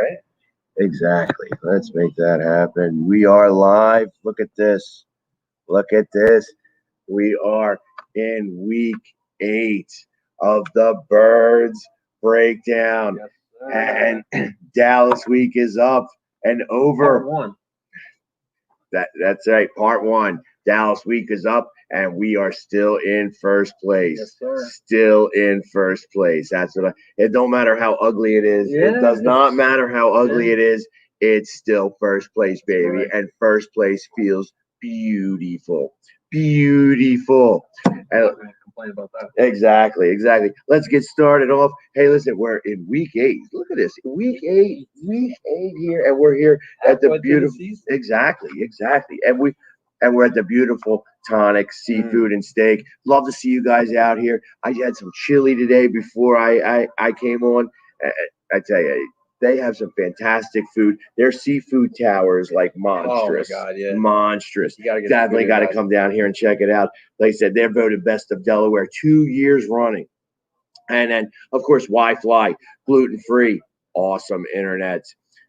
right? Exactly. Let's make that happen. We are live. Look at this. Look at this. We are in week 8 of the Birds breakdown. Yes, And Dallas week is up and Part over. one. That's right. Part 1. Dallas week is up and we are still in first place. Yes, sir. Still in first place. That's what it don't matter how ugly it is. Yeah. It does not matter how ugly Yeah. it is. It's still first place, baby. Right. And first place feels beautiful. Beautiful. And I'm not gonna complain about that. exactly. Let's get started off. Hey, listen, we're in week 8. Look at this. Week 8 here, and we're here at the Halfway through beautiful season. exactly. And we're at the beautiful Tonic Seafood and Steak. Love to see you guys out here. I had some chili today before I came on. I tell you, they have some fantastic food. Their seafood tower is like monstrous. Oh my God, yeah. Monstrous. You gotta get Definitely got to guys. come down here and check it out. Like I said, they're voted best of Delaware 2 years running. And then, of course, Wi-Fi, gluten-free, awesome internet.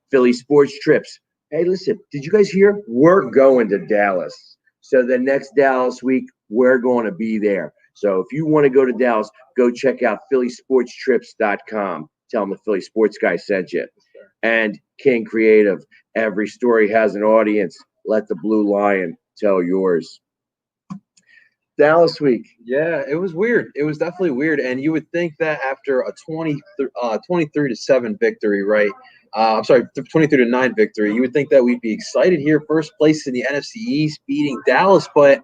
Philly sports trips. Hey, listen, did you guys hear? We're going to Dallas. So the next Dallas week, we're going to be there. So if you want to go to Dallas, go check out phillysportstrips.com. Tell them the Philly Sports Guy sent you. And King Creative. Every story has an audience. Let the Blue Lion tell yours. Dallas week. Yeah, it was weird. It was definitely weird. And you would think that after a 23-7 victory, right? I'm sorry, 23-9 victory, you would think that we'd be excited here, first place in the NFC East, beating Dallas. But,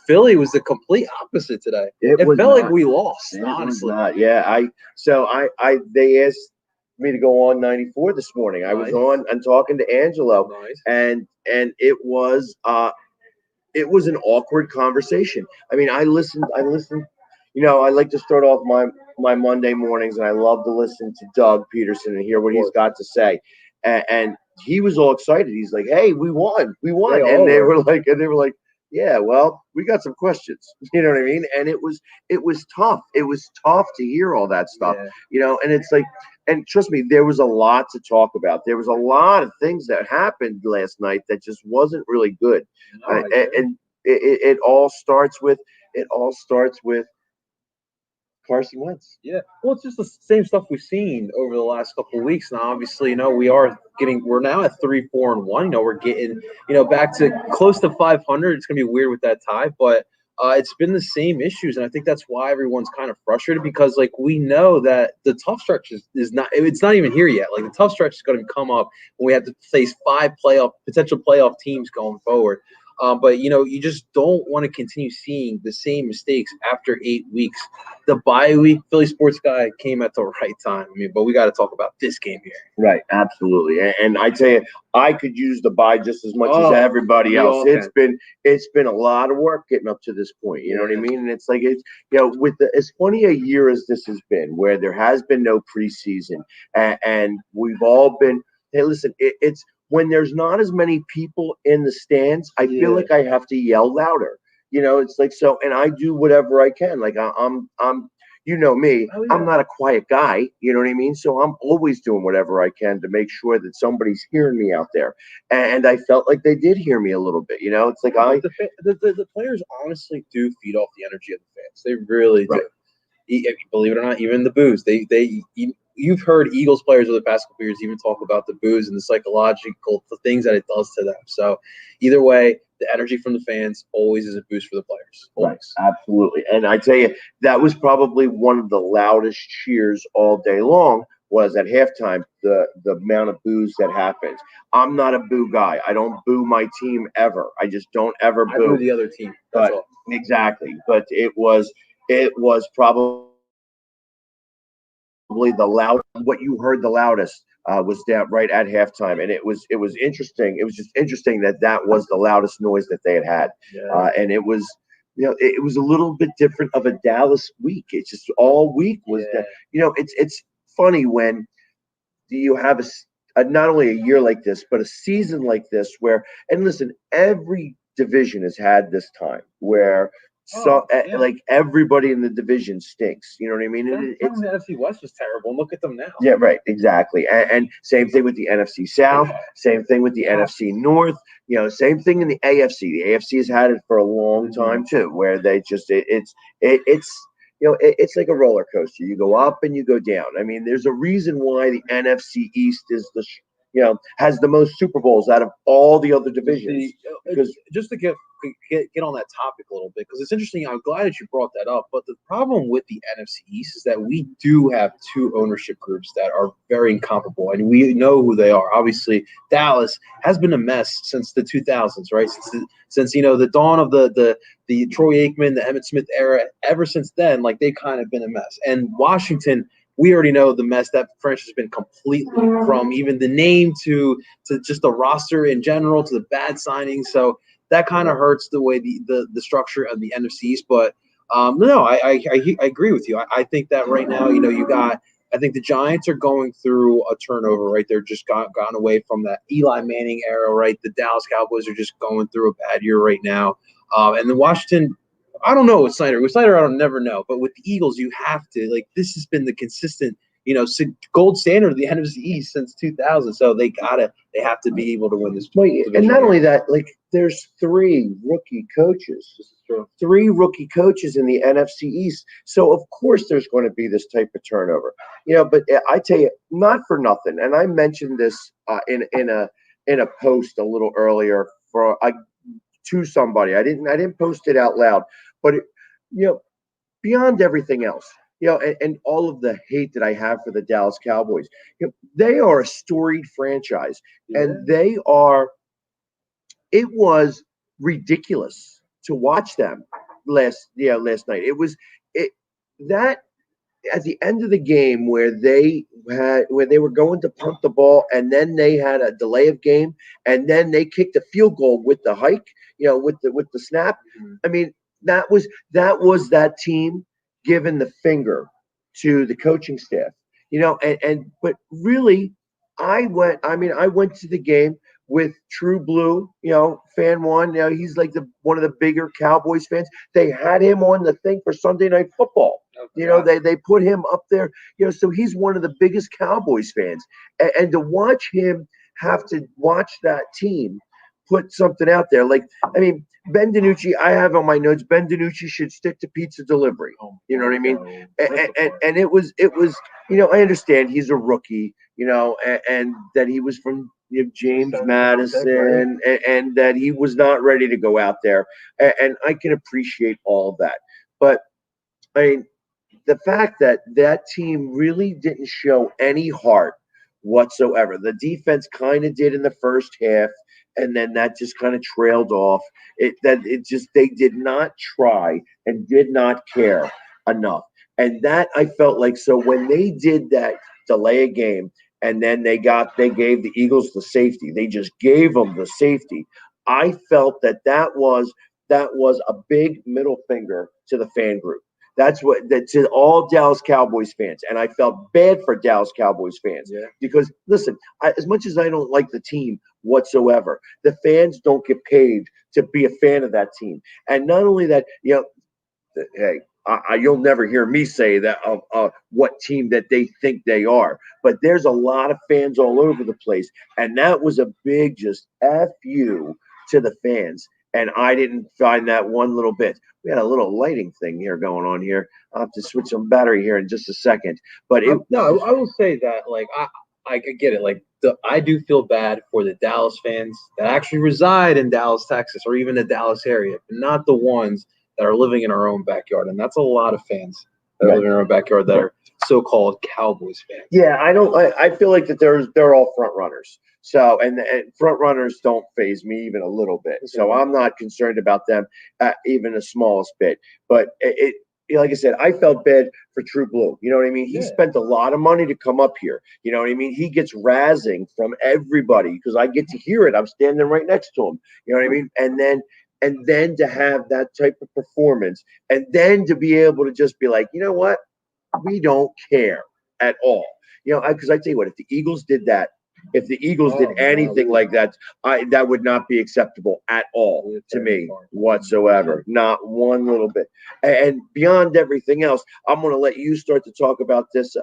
Philly was the complete opposite today. It felt like we lost, honestly. Yeah, they asked me to go on 94 this morning. I was Nice. on and talking to Angelo, Nice. and it was an awkward conversation. I mean, I listened. I like to start off my Monday mornings, and I love to listen to Doug Peterson and hear what he's got to say. And he was all excited. He's like, "Hey, we won, we won!" And they were like, "Yeah, well, we got some questions." You know what I mean? And it was tough. It was tough to hear all that stuff. Yeah. And it's like, and trust me, there was a lot to talk about. There was a lot of things that happened last night that just wasn't really good. No, And it all starts with Carson Wentz. Yeah, well, it's just the same stuff we've seen over the last couple of weeks. Now, obviously, we're now at 3-4-1. We're getting, back to close to 500. It's gonna be weird with that tie, but it's been the same issues, and I think that's why everyone's kind of frustrated because, like, we know that the tough stretch is not. It's not even here yet. Like, the tough stretch is going to come up when we have to face 5 potential playoff teams going forward. But you just don't want to continue seeing the same mistakes after 8 weeks. The bye week, Philly Sports Guy came at the right time. I mean, but we got to talk about this game here. Right, absolutely. And I tell you, I could use the bye just as much as everybody else. It's been a lot of work getting up to this point. You know what I mean? And it's like with as funny a year as this has been, where there has been no preseason, and we've all been. Hey, listen, it's when there's not as many people in the stands, I feel like I have to yell louder. It's like so, and I do whatever I can. Like I'm you know me, I'm not a quiet guy. You know what I mean? So I'm always doing whatever I can to make sure that somebody's hearing me out there. And I felt like they did hear me a little bit. It's like the players honestly do feed off the energy of the fans. They really do. Believe it or not, even the boos. You've heard Eagles players over the past couple years even talk about the boos and the psychological things that it does to them. So either way, the energy from the fans always is a boost for the players. Always. Right, absolutely. And I tell you, that was probably one of the loudest cheers all day long was at halftime, the amount of boos that happened. I'm not a boo guy. I don't boo my team ever. I just don't ever boo. I boo the other team. That's all. Exactly. But it was probably the loud. What you heard the loudest was down right at halftime, and it was interesting. It was just interesting that was the loudest noise that they had. And it was. It was a little bit different of a Dallas week. It's just all week was that. It's funny when you have not only a year like this, but a season like this where, and listen, every division has had this time where So like everybody in the division stinks. You know what I mean? The NFC West was terrible. And look at them now. Yeah, right, exactly. And same thing with the NFC South. Same thing with the NFC North. You know, same thing in the AFC. The AFC has had it for a long time too, where they just it's it's like a roller coaster. You go up and you go down. I mean, there's a reason why the NFC East is has the most Super Bowls out of all the other divisions. Because just to get on that topic a little bit, because it's interesting. I'm glad that you brought that up. But the problem with the NFC East is that we do have two ownership groups that are very incomparable, and we know who they are. Obviously, Dallas has been a mess since the 2000s, right? Since the dawn of the Troy Aikman, the Emmitt Smith era. Ever since then, like they've kind of been a mess. And Washington, we already know the mess that franchise has been completely, from even the name to just the roster in general to the bad signings. So that kind of hurts the way the structure of the NFC East. But no, I agree with you. I think that right now, I think the Giants are going through a turnover, right? They're just gone away from that Eli Manning era, right? The Dallas Cowboys are just going through a bad year right now. And the Washington, I don't know with Snyder. With Snyder, I don't never know. But with the Eagles, you have to, like, this has been the consistent, gold standard of the NFC East since 2000. So they have to be able to win this. And not only that, like, there's three rookie coaches. This is true. Three rookie coaches in the NFC East. So of course there's going to be this type of turnover. But I tell you, not for nothing. And I mentioned this in a post a little earlier to somebody. I didn't post it out loud, but beyond everything else, and all of the hate that I have for the Dallas Cowboys, they are a storied franchise, and they are. It was ridiculous to watch them last night. It was that at the end of the game where they were going to punt the ball, and then they had a delay of game, and then they kicked a field goal with the hike, with the snap. I mean, that was that team giving the finger to the coaching staff, but really, I went to the game with True Blue, fan one. He's like one of the bigger Cowboys fans. They had him on the thing for Sunday Night Football. They put him up there, so he's one of the biggest Cowboys fans. And to watch him have to watch that team put something out there, like, I mean, Ben DiNucci, I have on my notes, Ben DiNucci should stick to pizza delivery. You know what I mean? And it was, I understand he's a rookie, and that he was from James Madison, and that he was not ready to go out there. And I can appreciate all of that. But, I mean, the fact that team really didn't show any heart whatsoever. The defense kind of did in the first half, and then that just kind of trailed off. They did not try and did not care enough. And that I felt like, so when they did that delay a game, and then they gave the Eagles the safety. They just gave them the safety. I felt that was a big middle finger to the fan group. That's to all Dallas Cowboys fans, and I felt bad for Dallas Cowboys fans because, listen, as much as I don't like the team whatsoever, the fans don't get paid to be a fan of that team. And not only that, hey, you'll never hear me say that of what team that they think they are, but there's a lot of fans all over the place, and that was a big just F you to the fans. And I didn't find that one little bit. We had a little lighting thing here going on here. I'll have to switch some battery here in just a second. But no, I will say that, like, I get it. Like, I do feel bad for the Dallas fans that actually reside in Dallas, Texas, or even the Dallas area, but not the ones that are living in our own backyard. And that's a lot of fans that are living in our own backyard that are so-called Cowboys fans. Yeah, I feel like that they're all front runners. So, and front runners don't faze me even a little bit. So I'm not concerned about them even the smallest bit. But like I said, I felt bad for True Blue. You know what I mean? He spent a lot of money to come up here. You know what I mean? He gets razzing from everybody because I get to hear it. I'm standing right next to him. You know what I mean? And then to have that type of performance, and then to be able to just be like, you know what? We don't care at all. Because I tell you what, if the Eagles did that If the Eagles did anything like that, that would not be acceptable at all to me whatsoever. Not one little bit. And beyond everything else, I'm going to let you start to talk about this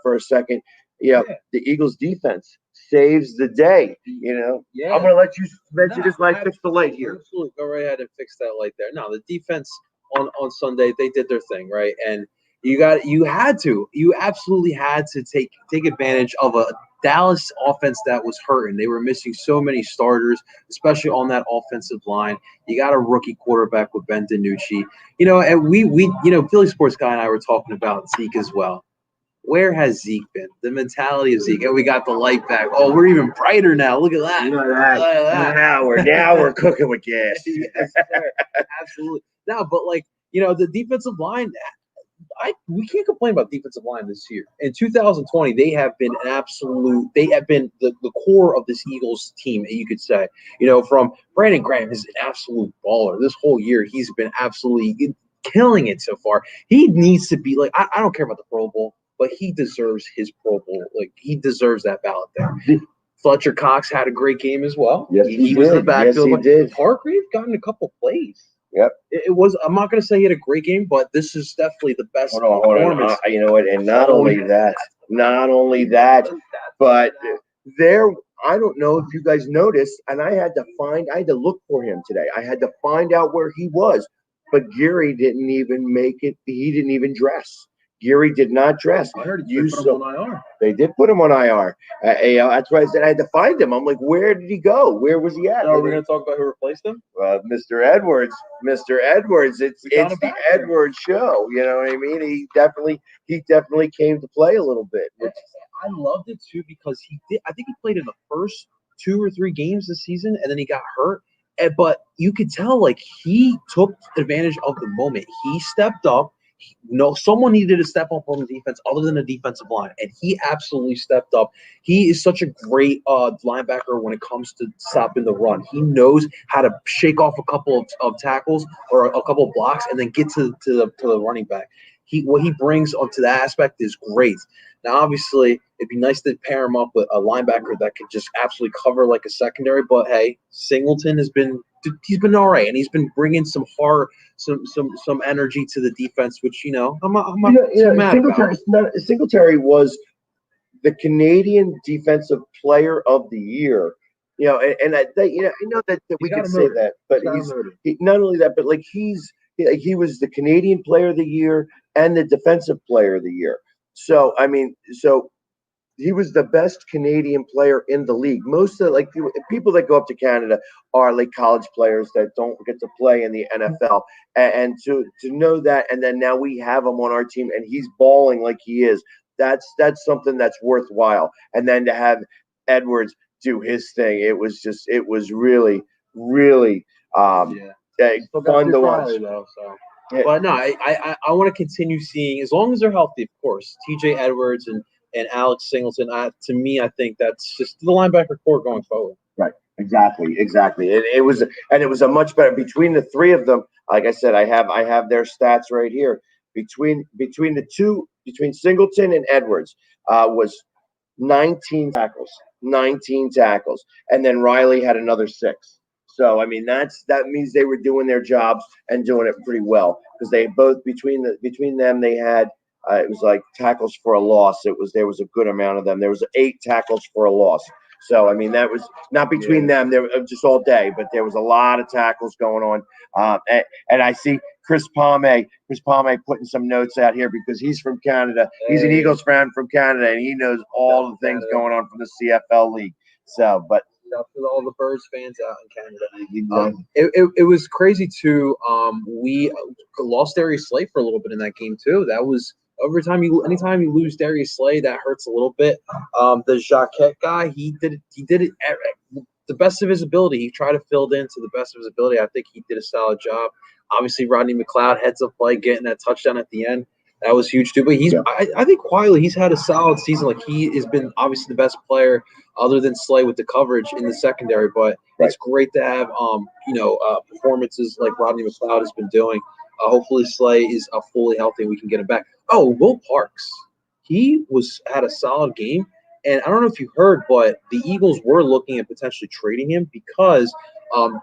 for a second. Yeah, the Eagles defense saves the day. I'm going to let you mention this light, fix the light here. Absolutely, go right ahead and fix that light there. No, the defense on Sunday, they did their thing, right? And you absolutely had to take advantage of a Dallas offense that was hurting. They were missing so many starters, especially on that offensive line. You got a rookie quarterback with Ben DiNucci. And we Philly Sports Guy and I were talking about Zeke as well. Where has Zeke been? The mentality of Zeke. And we got the light back. Oh, we're even brighter now. Look at that. Look at that. Now we're cooking with gas. Yes, sir. Absolutely. No, but the defensive line, we can't complain about defensive line this year. In 2020, they have been the core of this Eagles team, you could say. From Brandon Graham is an absolute baller. This whole year, he's been absolutely killing it so far. He needs to be I don't care about the Pro Bowl, but he deserves his Pro Bowl. He deserves that ballot there. Fletcher Cox had a great game as well. Yes, he was in the backfield. Yes, he did. Hargrave got in a couple plays. Yep. It was. I'm not going to say he had a great game, but this is definitely the best performance. You know what? And not only that, but there. I don't know if you guys noticed, and I had to look for him today. I had to find out where he was, but Gary didn't even make it. He didn't even dress. Gary did not dress. I heard you put him on IR. They did put him on IR. That's why I said I had to find him. I'm like, where did he go? Where was he at? Are we going to talk about who replaced him? Mr. Edwards. Mr. Edwards. It's the Edwards show. You know what I mean? He definitely came to play a little bit. I loved it too because he did. I think he played in the first 2 or 3 games this season, and then he got hurt. But you could tell he took advantage of the moment. He stepped up. Someone needed to step up on the defense other than the defensive line, and he absolutely stepped up. He is such a great linebacker when it comes to stopping the run. He knows how to shake off a couple of tackles or a couple of blocks and then get to the running back. What he brings up to that aspect is great. Now, obviously, it'd be nice to pair him up with a linebacker that could just absolutely cover like a secondary. But hey, Singleton he's been all right, and he's been bringing some energy to the defense, which I'm not mad about. Singletary was the Canadian Defensive Player of the Year. And I know that we can say that, but he's not only that, but he was the Canadian Player of the Year and the Defensive Player of the Year. So he was the best Canadian player in the league. Most of people that go up to Canada are college players that don't get to play in the NFL. And to know that, and then now we have him on our team, and he's balling like he is. That's something that's worthwhile. And then to have Edwards do his thing, it was really, really fun to watch. Yeah. But no, I want to continue seeing, as long as they're healthy, of course, TJ Edwards and Alex Singleton. To me, I think that's just the linebacker core going forward. Right. Exactly. It was a much better between the three of them. Like I said, I have their stats right here. Between Singleton and Edwards was 19 tackles, and then Riley had another 6. So that means they were doing their jobs and doing it pretty well, because they both between them they had it was like tackles for a loss. There was a good amount of them. There was 8 tackles for a loss. So that was not between them. They were just all day, but there was a lot of tackles going on. And I see Chris Palme putting some notes out here because he's from Canada. He's an Eagles fan from Canada, and he knows all the things going on from the CFL league. So, but. For all the Birds fans out in Canada. It was crazy too. We lost Darius Slay for a little bit in that game too. That was anytime you lose Darius Slay, that hurts a little bit. The Jacquet guy, he did it at the best of his ability. He tried to fill it in to the best of his ability. I think he did a solid job. Obviously, Rodney McLeod heads up play, getting that touchdown at the end. That was huge too. But I think quietly he's had a solid season. He has been obviously the best player other than Slay with the coverage in the secondary. But it's great to have performances like Rodney McLeod has been doing. Hopefully Slay is fully healthy and we can get him back. Oh, Will Parks, he had a solid game, And I don't know if you heard, but the Eagles were looking at potentially trading him because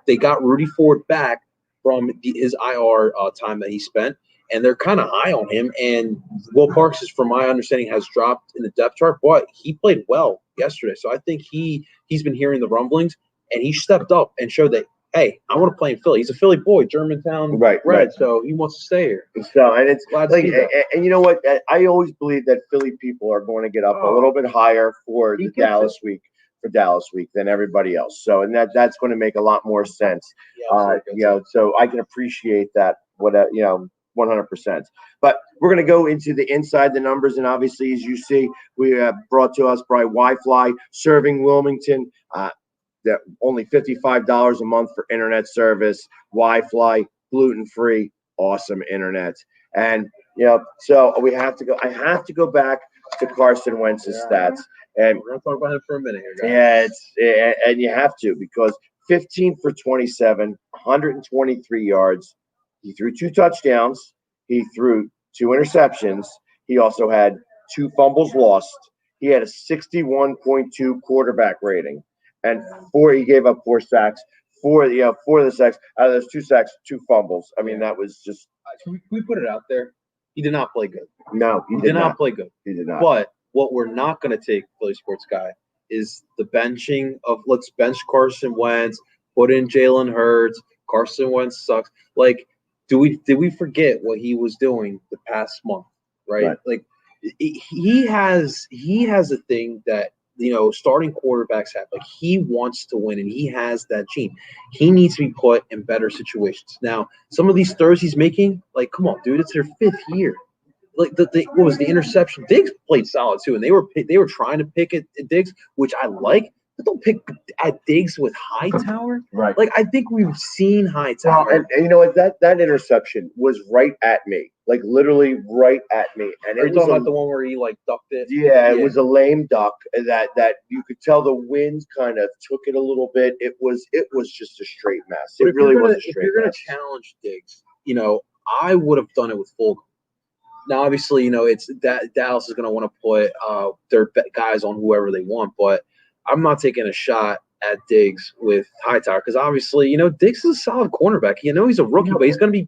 they got Rudy Ford back from his IR time that he spent, and they're kind of high on him. And Will Parks, is, from my understanding, has dropped in the depth chart, but he played well yesterday. So I think he's been hearing the rumblings, and he stepped up and showed that, hey, I want to play in Philly. He's a Philly boy, Germantown Red, so he wants to stay here. So, and it's glad like, and you know what? I always believe that Philly people are going to get up a little bit higher for the Dallas week. For Dallas week than everybody else. So, and that's going to make a lot more sense. So I can appreciate that. 100%. But we're going to go into the inside the numbers, and obviously, as you see, we have brought to us by Wi-Fi serving Wilmington. That only $55 a month for internet service, Wi-Fi, gluten-free, awesome internet, and so we have to go. I have to go back to Carson Wentz's stats. And we're going to talk about it for a minute here, guys. And you have to, because 15 for 27, 123 yards. He threw 2 touchdowns. He threw 2 interceptions. He also had 2 fumbles lost. He had a 61.2 quarterback rating, and he gave up 4 sacks. 4 of the sacks, out of those 2 sacks, 2 fumbles. I mean, that was just. Can we put it out there? He did not play good. No, he did not play good. He did not. But what we're not going to take, Philly Sports Guy, is the benching of, let's bench Carson Wentz, put in Jalen Hurts. Carson Wentz sucks. Like, did we forget what he was doing the past month? Right? Like, he has a thing that starting quarterbacks have. Like, he wants to win, and he has that gene. He needs to be put in better situations. Now, some of these throws he's making, like, come on, dude, it's their 5th year. Like what was the interception? Diggs played solid too, and they were trying to pick at Diggs, which I like. But don't pick at Diggs with Hightower. Right. Like, I think we've seen Hightower. Well, and you know what? That interception was right at me, like literally right at me. And are you talking about the one where he like ducked it? Yeah, it was a lame duck that you could tell the wind kind of took it a little bit. It was just a straight mess. It really was a straight mess. If you're gonna challenge Diggs, I would have done it with Fulgham. Now, obviously, it's that Dallas is going to want to put their guys on whoever they want, but I'm not taking a shot at Diggs with Hightower because obviously, Diggs is a solid cornerback. He's a rookie, but he's going to be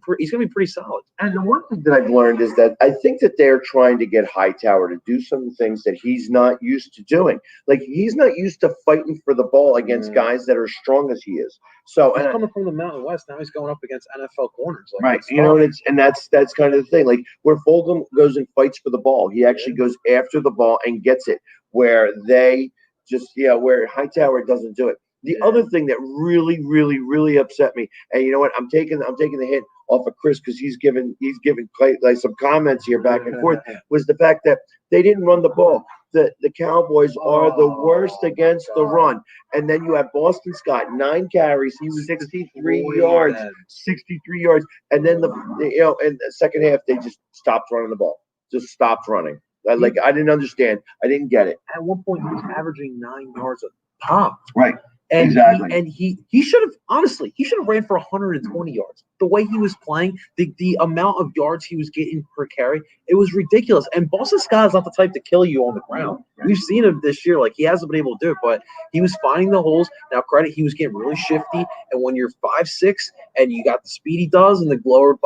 pretty solid. And the one thing that I've learned is that I think that they're trying to get Hightower to do some things that he's not used to doing. Like, he's not used to fighting for the ball against guys that are as strong as he is. So he's coming from the Mountain West. Now he's going up against NFL corners. Like, right. And that's kind of the thing. Like, where Fulgham goes and fights for the ball, he actually goes after the ball and gets it. Where they just where Hightower doesn't do it. The other thing that really, really, really upset me, and you know what, I'm taking the hit off of Chris because he's given like some comments here back and forth, was the fact that they didn't run the ball. The Cowboys are the worst against the run. And then you have Boston Scott, 9 carries, he was 63 yards, and then in the second half they just stopped running the ball, just stopped running. Like, I didn't understand. I didn't get it. At one point, he was averaging 9 yards a pop. Right. And exactly. He should have ran for 120 yards. The way he was playing, the amount of yards he was getting per carry, it was ridiculous. And Boston Scott is not the type to kill you on the ground. We've seen him this year. Like, he hasn't been able to do it, but he was finding the holes. Now, credit, he was getting really shifty. And when you're 5'6" and you got the speed he does and the lower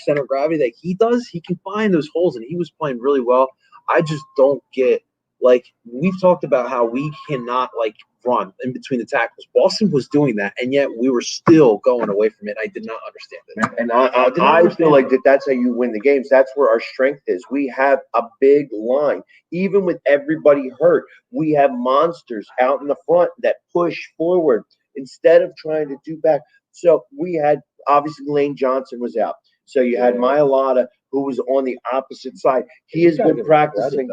center of gravity that he does, he can find those holes, and he was playing really well. I just don't get, like, we've talked about how we cannot, like, run in between the tackles. Boston was doing that, and yet we were still going away from it. I did not understand it. And I feel like that's how you win the games. That's where our strength is. We have a big line. Even with everybody hurt, we have monsters out in the front that push forward instead of trying to do back. So we had, obviously, Lane Johnson was out. So you had Mailata, who was on the opposite side. He has been practicing.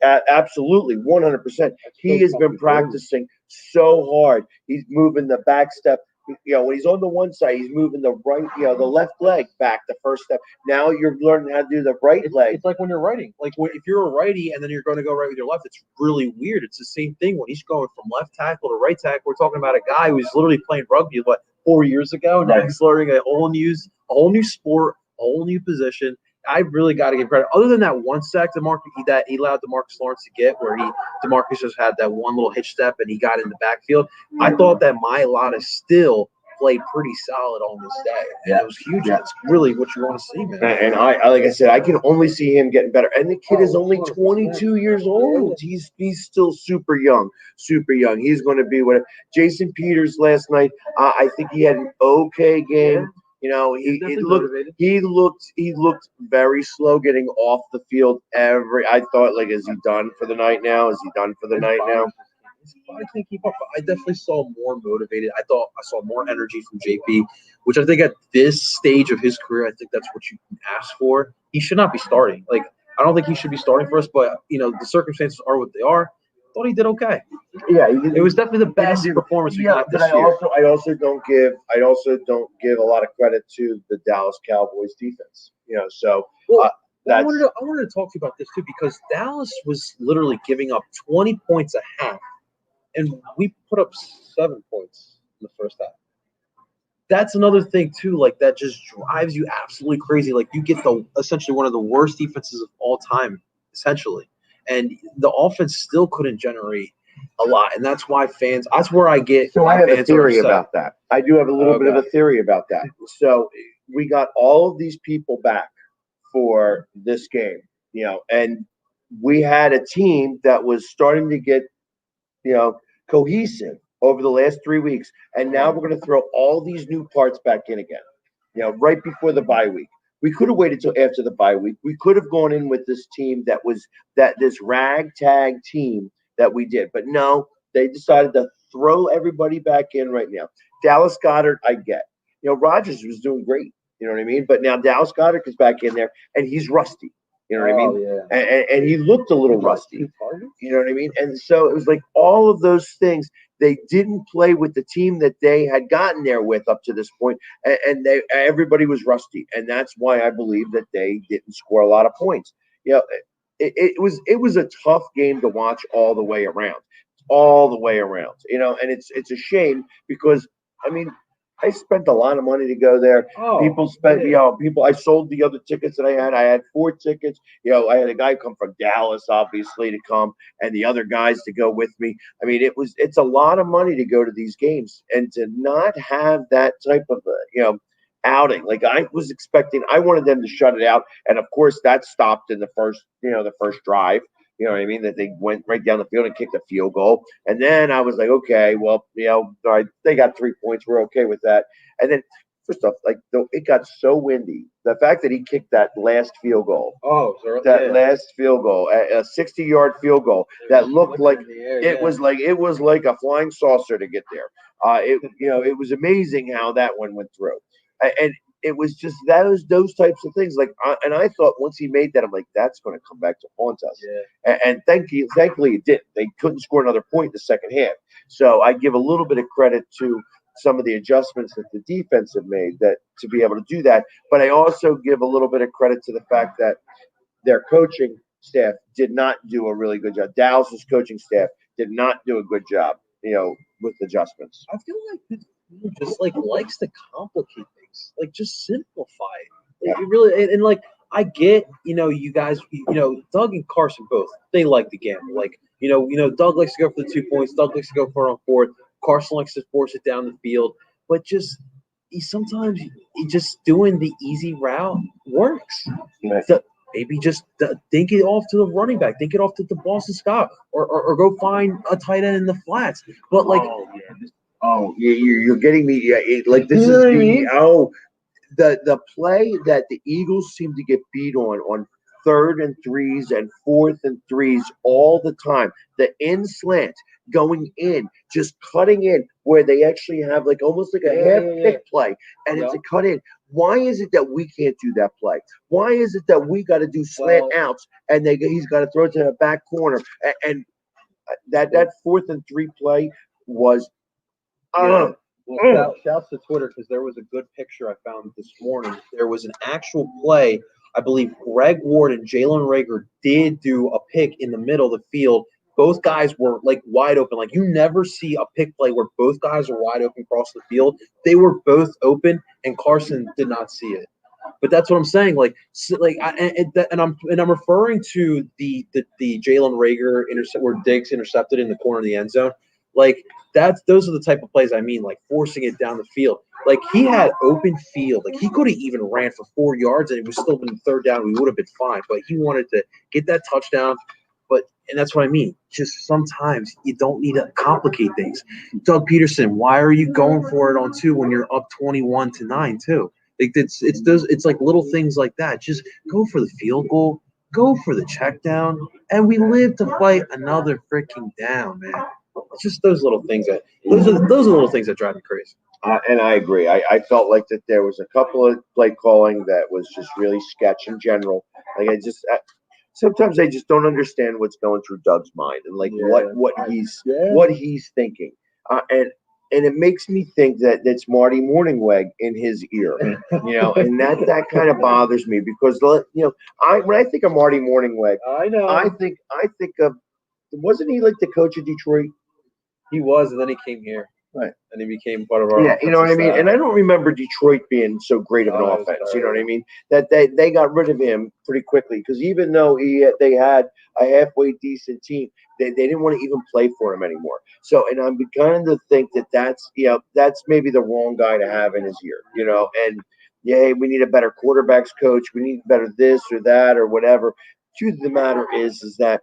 Absolutely, 100%. He has been practicing so hard. He's moving the back step. When he's on the one side, he's moving the right, the left leg back the first step. Now you're learning how to do the right leg. It's like when you're writing. Like, if you're a righty and then you're going to go right with your left, it's really weird. It's the same thing when he's going from left tackle to right tackle. We're talking about a guy who's literally playing rugby, 4 years ago? Now he's learning a whole new sport, a whole new position, I really got to give credit. Other than that one sack that he allowed DeMarcus Lawrence to get, where DeMarcus just had that one little hitch step and he got in the backfield. I thought that Mailata still played pretty solid on this day. And it was huge. Yeah. That's really what you want to see, man. And I like I said, I can only see him getting better. And the kid is only 22 years old. He's still super young, super young. He's going to be what Jason Peters last night. I think he had an okay game. You know, he looked very slow getting off the field. I thought, like, is he done for the night now? Is he done for the night now? I can't keep up. I definitely saw more motivated. I thought I saw more energy from JP, which I think at this stage of his career, I think that's what you can ask for. He should not be starting. Like, I don't think he should be starting for us, but the circumstances are what they are. I thought he did okay. Yeah, it was definitely the best performance we got this year. I also don't give a lot of credit to the Dallas Cowboys defense. I wanted to talk to you about this too, because Dallas was literally giving up 20 points a half. And we put up 7 points in the first half. That's another thing too, like that just drives you absolutely crazy. Like you get essentially one of the worst defenses of all time, essentially, and the offense still couldn't generate a lot, and that's why fans. That's where I get. So I have a theory about that. I do have a little bit of a theory about that. So we got all of these people back for this game, and we had a team that was starting to get, cohesive over the last 3 weeks, and now we're going to throw all these new parts back in again, right before the bye week. We could have waited till after the bye week. We could have gone in with this team this ragtag team that we did, but no, they decided to throw everybody back in right now. Dallas Goedert, I get. Rodgers was doing great, you know what I mean? But now Dallas Goedert is back in there, and he's rusty. You know what I mean? Yeah. And he looked a little rusty. You know what I mean? And so it was like all of those things. They didn't play with the team that they had gotten there with up to this point, and everybody was rusty. And that's why I believe that they didn't score a lot of points. It was a tough game to watch all the way around, And it's a shame because I spent a lot of money to go there. People spent, I sold the other tickets that I had. I had 4 tickets. I had a guy come from Dallas, obviously, to come, and the other guys to go with me. It's a lot of money to go to these games, and to not have that type of, outing. Like I was expecting, I wanted them to shut it out, and of course that stopped in the first drive. You know what I mean? That they went right down the field and kicked a field goal. And then I was like, okay, well, all right, they got 3 points. We're okay with that. And then, first off, it got so windy. The fact that he kicked that last field goal. Last field goal, a 60-yard field goal that looked like it was like a flying saucer to get there. It was amazing how that one went through. And it was just those types of things. And I thought once he made that, I'm like, that's going to come back to haunt us. Yeah. And thankfully it didn't. They couldn't score another point in the second half. So I give a little bit of credit to some of the adjustments that the defense have made to be able to do that. But I also give a little bit of credit to the fact that their coaching staff did not do a really good job. Dallas's coaching staff did not do a good job, with adjustments. I feel like this just likes to complicate things. Just simplify it. It really, and I get, you guys, Doug and Carson both, they like the gamble. Doug likes to go for the 2 points. Doug likes to go for it on 4th. Carson likes to force it down the field. But sometimes just doing the easy route works. Maybe just think it off to the running back. Think it off to the Boston Scott. Or go find a tight end in the flats. But you're getting me. This is the play that the Eagles seem to get beat on 3rd and 3s and 4th and 3s all the time. The in slant going in, just cutting in, where they actually have almost like a half pick play, and it's a cut in. Why is it that we can't do that play? Why is it that we got to do slant outs and he's got to throw it to the back corner? And that 4th and 3 play was. Shouts to Twitter, because there was a good picture I found this morning. There was an actual play. I believe Greg Ward and Jalen Reagor did do a pick in the middle of the field. Both guys were wide open. You never see a pick play where both guys are wide open across the field. They were both open, and Carson did not see it. But that's what I'm saying. Like, and I'm referring to the Jalen Rager intercept where Diggs intercepted in the corner of the end zone. Like those are the type of plays I mean, like forcing it down the field. Like he had open field. Like he could have even ran for 4 yards and it was still been third down. We would have been fine. But he wanted to get that touchdown. And that's what I mean. Just sometimes you don't need to complicate things. Doug Peterson, why are you going for it on 2 when you're up 21-9 too? It's like little things like that. Just go for the field goal, go for the check down, and we live to fight another freaking down, man. It's just those little things those are the little things that drive me crazy. And I agree. I felt like that there was a couple of play calling that was just really sketch in general. Like sometimes I just don't understand what's going through Doug's mind and like what he's thinking. And it makes me think that that's Marty Morningweg in his ear, and that kind of bothers me because when I think of Marty Morningweg, I think of wasn't he like the coach of Detroit? He was, and then he came here. Right. And he became part of our you know what I mean? And I don't remember Detroit being so great of an offense. You know what I mean? That they got rid of him pretty quickly because even though they had a halfway decent team, they didn't want to even play for him anymore. So, and I'm beginning to think that's maybe the wrong guy to have in his ear, and we need a better quarterbacks coach. We need better this or that or whatever. Truth of the matter is that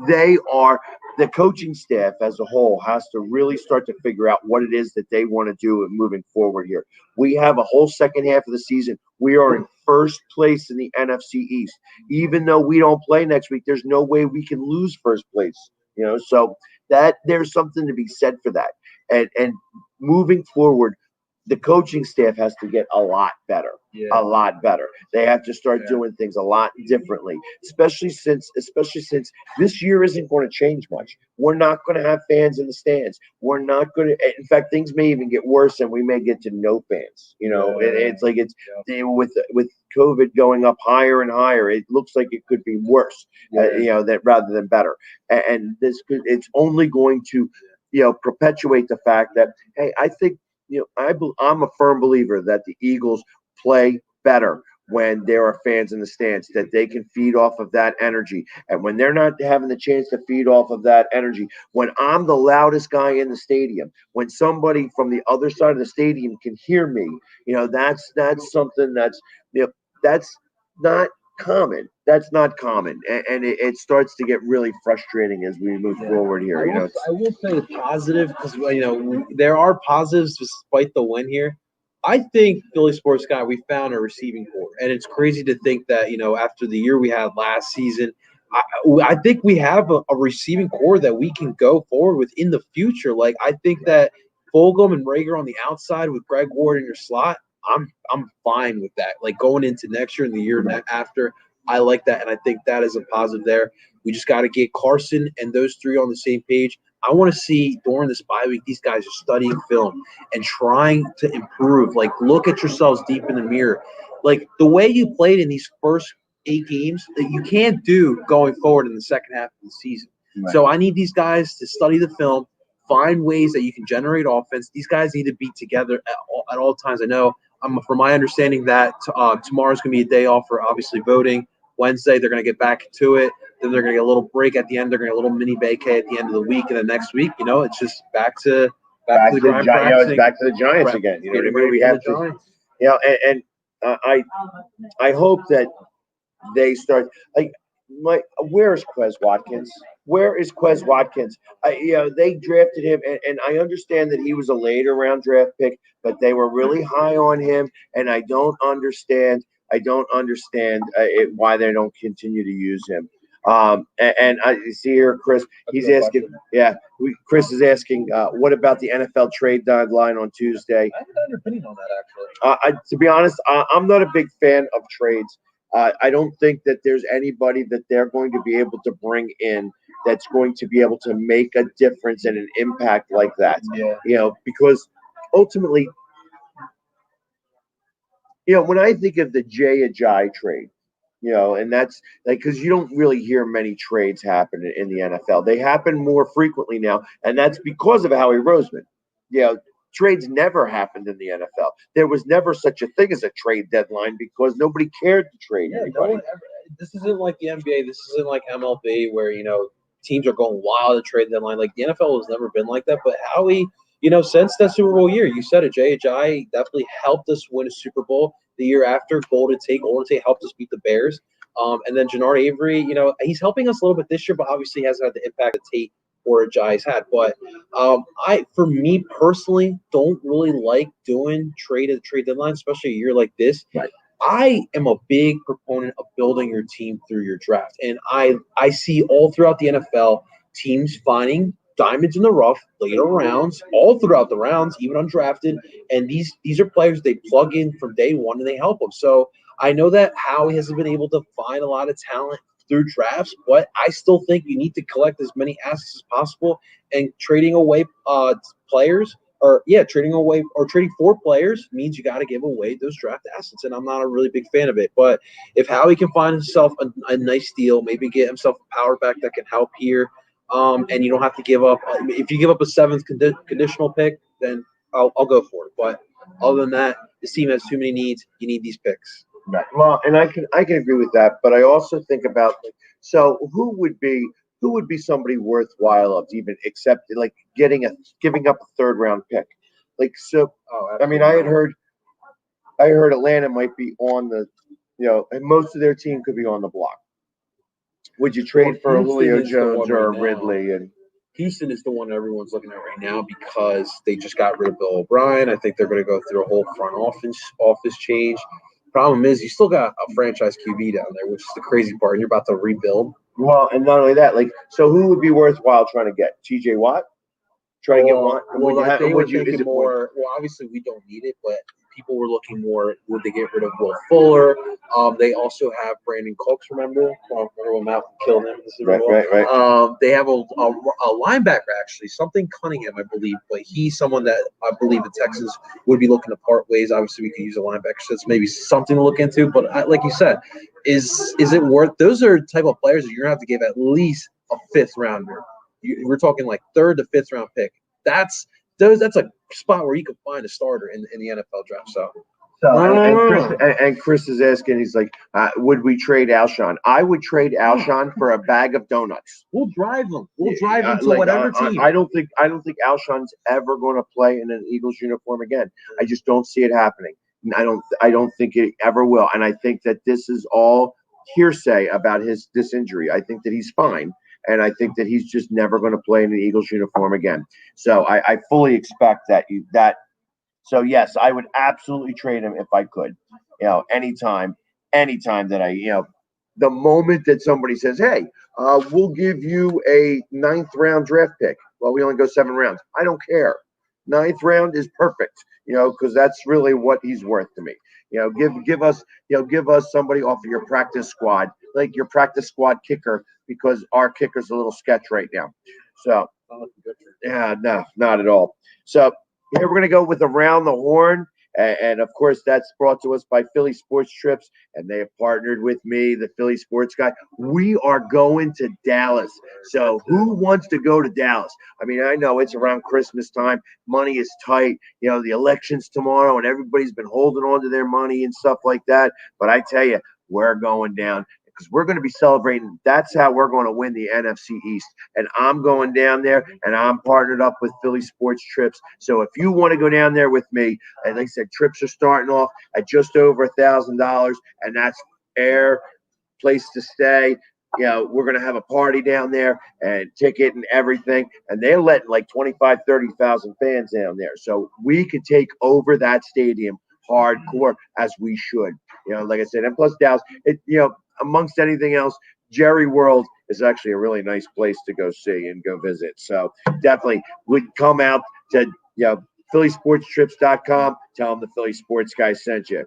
they are the coaching staff as a whole has to really start to figure out what it is that they want to do moving forward here. We have a whole second half of the season. We are in first place in the NFC East. Even though we don't play next week, there's no way we can lose first place. So that there's something to be said for that. And moving forward, the coaching staff has to get a lot better. A lot better. They have to start doing things a lot differently, especially since this year isn't going to change much. We're not going to have fans in the stands. We're not going to. In fact, things may even get worse, and we may get to no fans. It's like with COVID going up higher and higher. It looks like it could be worse. That rather than better. And it's only going to perpetuate the fact that hey, I think I'm a firm believer that the Eagles play better when there are fans in the stands, that they can feed off of that energy. And when they're not having the chance to feed off of that energy, when I'm the loudest guy in the stadium, when somebody from the other side of the stadium can hear me, that's something that's not common. That's not common. And it starts to get really frustrating as we move forward here. I will say positive because there are positives despite the win here. I think Philly Sports Guy, we found a receiving core, and it's crazy to think that after the year we had last season, I think we have a receiving core that we can go forward with in the future. Like I think that Fulgham and Rager on the outside with Greg Ward in your slot, I'm fine with that. Like going into next year and the year after, I like that, and I think that is a positive there. We just got to get Carson and those three on the same page. I want to see during this bye week, these guys are studying film and trying to improve. Like, look at yourselves deep in the mirror. Like, the way you played in these first 8 games, that you can't do going forward in the second half of the season. Right. So I need these guys to study the film, find ways that you can generate offense. These guys need to be together at all times. I know, from my understanding, that tomorrow's going to be a day off for obviously voting. Wednesday, they're going to get back to it. Then they're going to get a little break at the end. They're going to get a little mini vacay at the end of the week. And then next week, it's just back to the grind. It's back to the Giants again. You know what I mean? We have to, and I hope that they start where is Quez Watkins? Where is Quez Watkins? They drafted him, and I understand that he was a later round draft pick, but they were really high on him, and I don't understand why they don't continue to use him. And I see here, Chris. He's asking. Chris is asking, what about the NFL trade deadline on Tuesday? I haven't your opinion on that actually. To be honest, I'm not a big fan of trades. I don't think that there's anybody that they're going to be able to bring in that's going to be able to make a difference and an impact like that. Because ultimately, when I think of the Jay Ajayi trade, and that's like because you don't really hear many trades happen in the NFL. They happen more frequently now, and that's because of Howie Roseman. Trades never happened in the NFL. There was never such a thing as a trade deadline because nobody cared to trade anybody. This isn't like the NBA. This isn't like MLB where teams are going wild at trade deadline. Like the NFL has never been like that. But Howie, since that Super Bowl year, you said it, Jay definitely helped us win a Super Bowl. The year after, Golden Tate helped us beat the Bears. And then Jannard Avery, he's helping us a little bit this year, but obviously hasn't had the impact that Tate or Ajayi's had. But for me personally, don't really like doing trade at the trade deadline, especially a year like this. Right. I am a big proponent of building your team through your draft. And I see all throughout the NFL teams finding diamonds in the rough, later rounds, all throughout the rounds, even undrafted. And these are players they plug in from day one and they help them. So I know that Howie hasn't been able to find a lot of talent through drafts, but I still think you need to collect as many assets as possible, and trading away players trading for players means you got to give away those draft assets, and I'm not a really big fan of it. But if Howie can find himself a nice deal, maybe get himself a power back that can help here, and you don't have to give up. If you give up a seventh conditional pick, then I'll go for it. But other than that, this team has too many needs. You need these picks. Right. Well, and I can agree with that, but I also think about so who would be somebody worthwhile of even accept like giving up a third round pick, like so. I mean, I heard Atlanta might be on the, and most of their team could be on the block. Would you trade for Julio Jones or Ridley? And Houston is the one everyone's looking at right now because they just got rid of Bill O'Brien. I think they're going to go through a whole front office change. Problem is, you still got a franchise QB down there, which is the crazy part. And you're about to rebuild. Well, and not only that, so who would be worthwhile trying to get? TJ Watt? Try to get one. They were thinking more. Well, obviously we don't need it, but people were looking more. Would they get rid of Will Fuller? They also have Brandon Cooks. Remember when Malcolm killed him in the Super Bowl? Right. They have a linebacker actually, something Cunningham, I believe, but he's someone that I believe the Texans would be looking to part ways. Obviously, we could use a linebacker, so it's maybe something to look into. But like you said, is it worth? Those are the type of players that you're gonna have to give at least a fifth rounder. We're talking like third to fifth round pick. That's a spot where you can find a starter in the NFL draft. And Chris is asking, he's like, would we trade Alshon? I would trade Alshon for a bag of donuts. We'll drive them. We'll drive them to whatever team. I don't think Alshon's ever going to play in an Eagles uniform again. I just don't see it happening. I don't think it ever will. And I think that this is all hearsay about this injury. I think that he's fine. And I think that he's just never going to play in the Eagles uniform again. So I fully expect that. So yes, I would absolutely trade him if I could. Anytime that the moment that somebody says, "Hey, we'll give you a 9th round draft pick." Well, we only go 7 rounds. I don't care. 9th round is perfect. Because that's really what he's worth to me. Give us somebody off of your practice squad, like your practice squad kicker, because our kicker's a little sketch right now. So, yeah, no, not at all. So, here we're going to go with Around the Horn. And of course, that's brought to us by Philly Sports Trips, and they have partnered with me, the Philly Sports Guy. We are going to Dallas. So who wants to go to Dallas? I mean, I know it's around Christmas time. Money is tight. The election's tomorrow, and everybody's been holding on to their money and stuff like that. But I tell you, we're going down because we're going to be celebrating. That's how we're going to win the NFC East. And I'm going down there, and I'm partnered up with Philly Sports Trips. So if you want to go down there with me, as I said, trips are starting off at just over $1,000, and that's air, place to stay. We're going to have a party down there and ticket and everything. And they're letting like 25, 30,000 fans down there. So we could take over that stadium hardcore as we should. Like I said, and plus Dallas, amongst anything else, Jerry World is actually a really nice place to go see and go visit. So definitely would come out to phillysportstrips.com. Tell them the Philly Sports Guy sent you.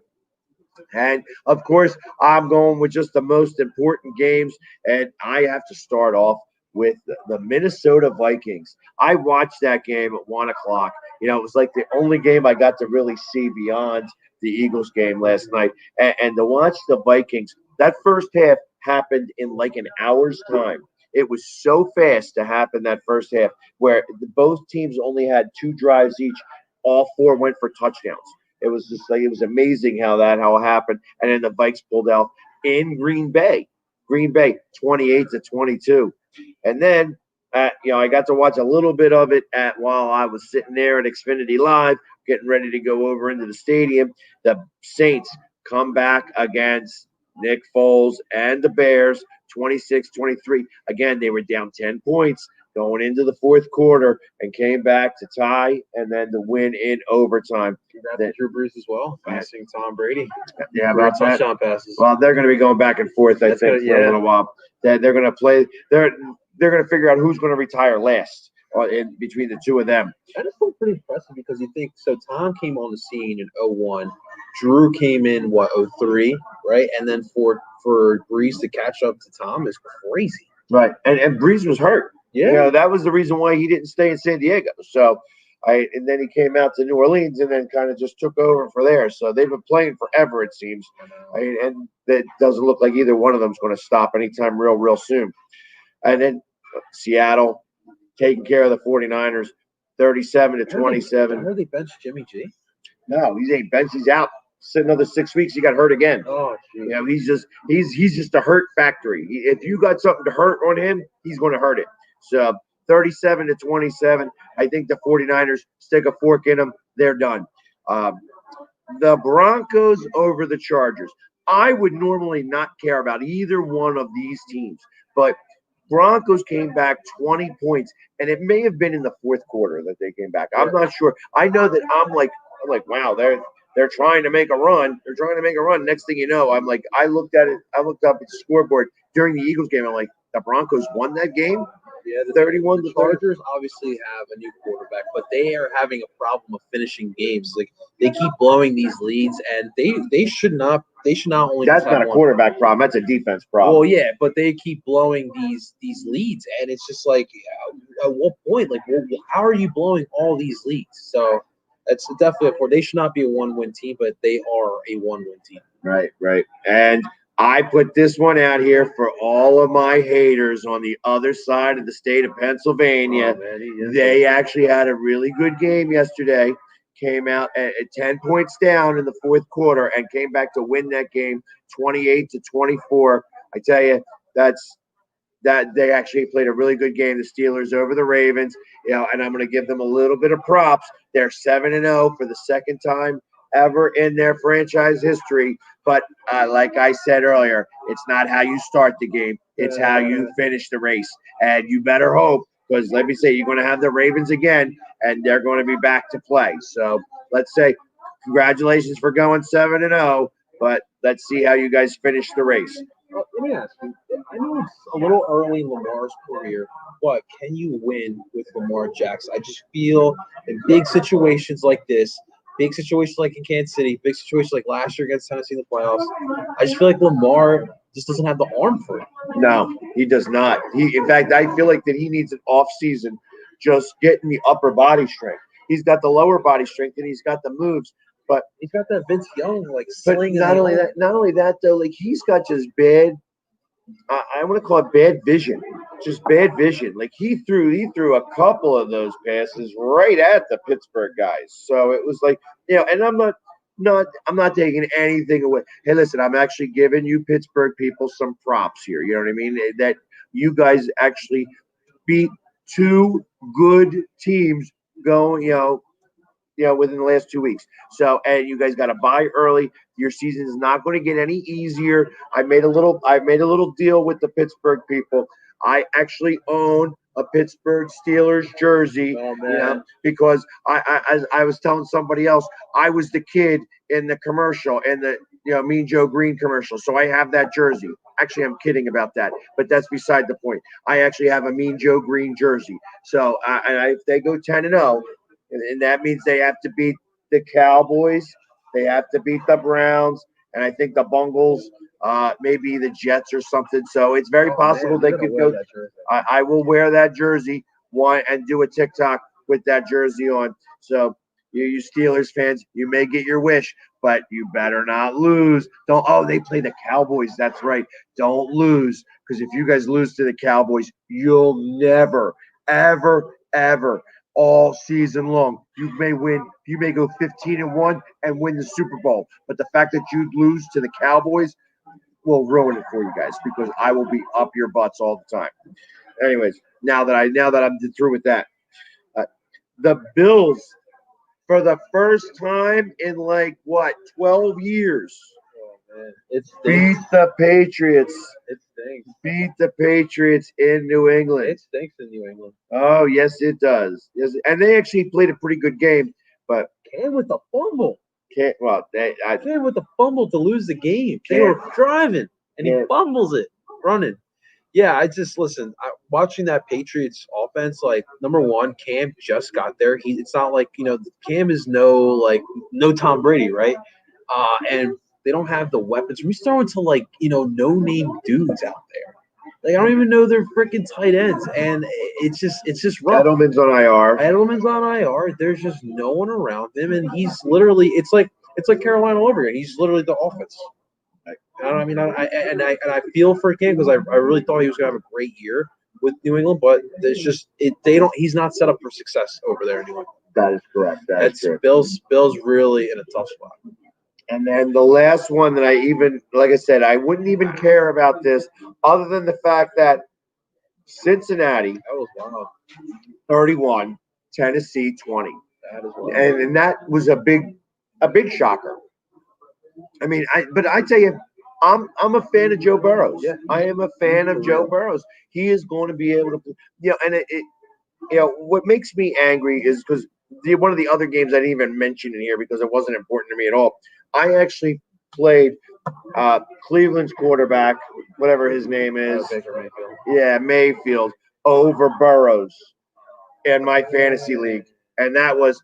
And of course, I'm going with just the most important games, and I have to start off with the Minnesota Vikings. I watched that game at 1:00. It was like the only game I got to really see beyond the Eagles game last night. And to watch the Vikings, that first half happened in like an hour's time. It was so fast to happen that first half where both teams only had 2 drives each. all 4 went for touchdowns. It was just like, it was amazing how happened. And then the Vikes pulled out in Green Bay, 28-22. And then, I got to watch a little bit of it while I was sitting there at Xfinity Live, getting ready to go over into the stadium. The Saints come back against Nick Foles and the Bears, 26-23. Again, they were down 10 points going into the fourth quarter and came back to tie and then to win in overtime. Congrats to Drew Brees as well, passing Tom Brady. Yeah, about touchdown passes. Well, they're going to be going back and forth, I think, for a little while. They're going to play. They're going to figure out who's going to retire last in between the two of them. That is still pretty impressive because you think so. Tom came on the scene in 01. Drew came in 03, right? And then for Brees to catch up to Tom is crazy. Right, and Brees was hurt. Yeah, that was the reason why he didn't stay in San Diego. So, and then he came out to New Orleans and then kind of just took over for there. So they've been playing forever, it seems. And it doesn't look like either one of them is going to stop anytime real soon. And then Seattle taking care of the 49ers, 37-27. I heard they benched Jimmy G. No, he ain't benched. He's out. Another 6 weeks. He got hurt again. Oh, geez. He's just a hurt factory. If you got something to hurt on him, he's going to hurt it. So 37-27. I think the 49ers stick a fork in them. They're done. The Broncos over the Chargers. I would normally not care about either one of these teams, but Broncos came back 20 points, and it may have been in the fourth quarter that they came back. I'm not sure. I know that I'm like, wow, they're trying to make a run. They're trying to make a run. Next thing you know, I'm like, I looked up at the scoreboard during the Eagles game. I'm like, the Broncos won that game? Yeah, the 31. The Chargers obviously have a new quarterback, but they are having a problem of finishing games. Like they keep blowing these leads, and they should not. They should not only. That's not a quarterback problem. That's a defense problem. Well, yeah, but they keep blowing these leads, and it's just like, at what point? Like, how are you blowing all these leads? So that's definitely they should not be a one-win team, but they are a one-win team. Right. And I put this one out here for all of my haters on the other side of the state of Pennsylvania. Oh, man, they actually had a really good game yesterday. Came out at 10 points down in the fourth quarter and came back to win that game 28-24. I tell you, that they actually played a really good game, the Steelers over the Ravens. And I'm going to give them a little bit of props. They're 7-0 for the second time ever in their franchise history. But like I said earlier, it's not how you start the game. It's how you finish the race. And you better hope, because let me say, you're going to have the Ravens again, and they're going to be back to play. So let's say congratulations for going 7-0, but let's see how you guys finish the race. Let me ask you, I know it's a little early in Lamar's career, but can you win with Lamar Jackson? I just feel in big situations like this, big situations like in Kansas City, big situations like last year against Tennessee in the playoffs, I just feel like Lamar just doesn't have the arm for it. No, he does not. In fact, I feel like that he needs an off season just getting the upper body strength. He's got the lower body strength and he's got the moves, but he's got that Vince Young sling. Not only that though, like he's got just bad. I want to call it bad vision, just bad vision. Like he threw a couple of those passes right at the Pittsburgh guys. So it was like, and I'm not taking anything away. Hey, listen, I'm actually giving you Pittsburgh people some props here. You know what I mean? That you guys actually beat two good teams going, within the last 2 weeks. So, and you guys got to buy early. Your season is not going to get any easier. I made a little deal with the Pittsburgh people. I actually own a Pittsburgh Steelers jersey, because as I was telling somebody else, I was the kid in the commercial, in the Mean Joe Green commercial. So I have that jersey. Actually, I'm kidding about that, but that's beside the point. I actually have a Mean Joe Green jersey. So if they go 10-0, and that means they have to beat the Cowboys, they have to beat the Browns, and I think the Bungles, maybe the Jets or something. So it's very possible they could go. I will wear that jersey and do a TikTok with that jersey on. So you Steelers fans, you may get your wish, but you better not lose. They play the Cowboys. That's right. Don't lose, because if you guys lose to the Cowboys, you'll never, ever, ever all season long. You may go 15-1 and win the Super Bowl, but the fact that you lose to the Cowboys will ruin it for you guys because I will be up your butts all the time. Anyways, now that I'm through with that, the Bills for the first time in 12 years. Oh, man. It Beat stinks. the Patriots. It stinks. Beat the Patriots in New England. It stinks in New England. Oh, yes, it does. Yes, and they actually played a pretty good game, but Cam with the fumble. Cam With the fumble to lose the game. They were driving, and he fumbles it running. Yeah, I just listen. Watching that Patriots offense, number one, Cam just got there. It's not like Cam is no Tom Brady, right? And they don't have the weapons. We're throwing to no name dudes out there. I don't even know their freaking tight ends, and it's just rough. Edelman's on IR. Edelman's on IR. There's just no one around him, and he's literally it's like Carolina all over again. He's literally the offense. I feel for Cam because I really thought he was gonna have a great year with New England, but there's just he's not set up for success over there anymore. That is correct. That's correct. Bill's really in a tough spot. And then the last one that like I said, I wouldn't even care about this other than the fact that Cincinnati, that was wild. 31, Tennessee 20. That is wild. And that was a big shocker. I mean, I tell you, I'm a fan of Joe Burrows. Yeah. I am a fan of Joe Burrows. He is going to be able to, and what makes me angry is because one of the other games I didn't even mention in here because it wasn't important to me at all. I actually played Cleveland's quarterback, whatever his name is. Baker Mayfield. Yeah, Mayfield over Burrows in my fantasy league, and that was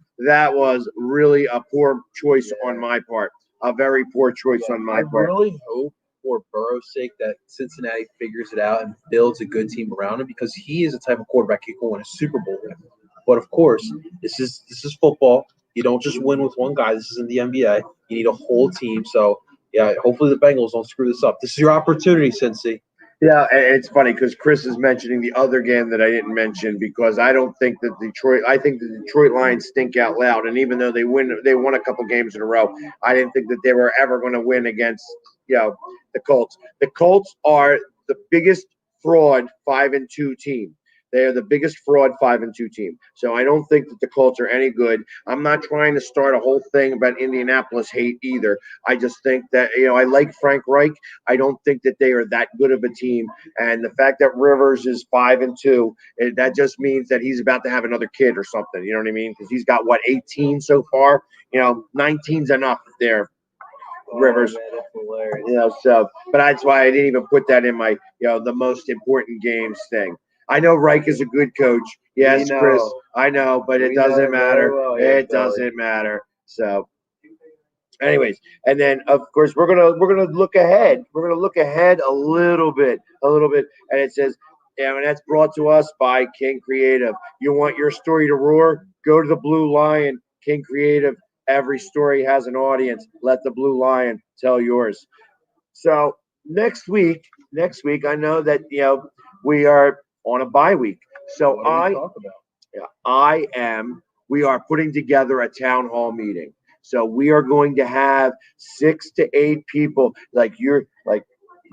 really a poor choice on my part. A very poor choice on my part. I really hope for Burrow's sake that Cincinnati figures it out and builds a good team around him because he is the type of quarterback you can win a Super Bowl with. But of course, this is football. You don't just win with one guy. This isn't the NBA. You need a whole team. So yeah, hopefully the Bengals don't screw this up. This is your opportunity, Cincy. Yeah, it's funny because Chris is mentioning the other game that I didn't mention because I don't think that I think the Detroit Lions stink out loud. And even though they won a couple games in a row, I didn't think that they were ever going to win against, the Colts. The Colts are the biggest fraud 5-2 team. They are the biggest fraud 5-2 team. So I don't think that the Colts are any good. I'm not trying to start a whole thing about Indianapolis hate either. I just think that, I like Frank Reich. I don't think that they are that good of a team. And the fact that Rivers is 5-2, that just means that he's about to have another kid or something. You know what I mean? Because he's got, 18 so far? 19's enough there. Rivers. Man, that's hilarious. But that's why I didn't even put that in my, the most important games thing. I know Reich is a good coach. Yes, Chris, I know, but it doesn't matter. Well, it doesn't matter. So, anyways, and then of course we're gonna look ahead. We're gonna look ahead a little bit, and it says, and that's brought to us by King Creative. You want your story to roar? Go to the Blue Lion, King Creative. Every story has an audience. Let the Blue Lion tell yours. So next week, I know that we are on a bye week. So we are putting together a town hall meeting. So we are going to have 6 to 8 people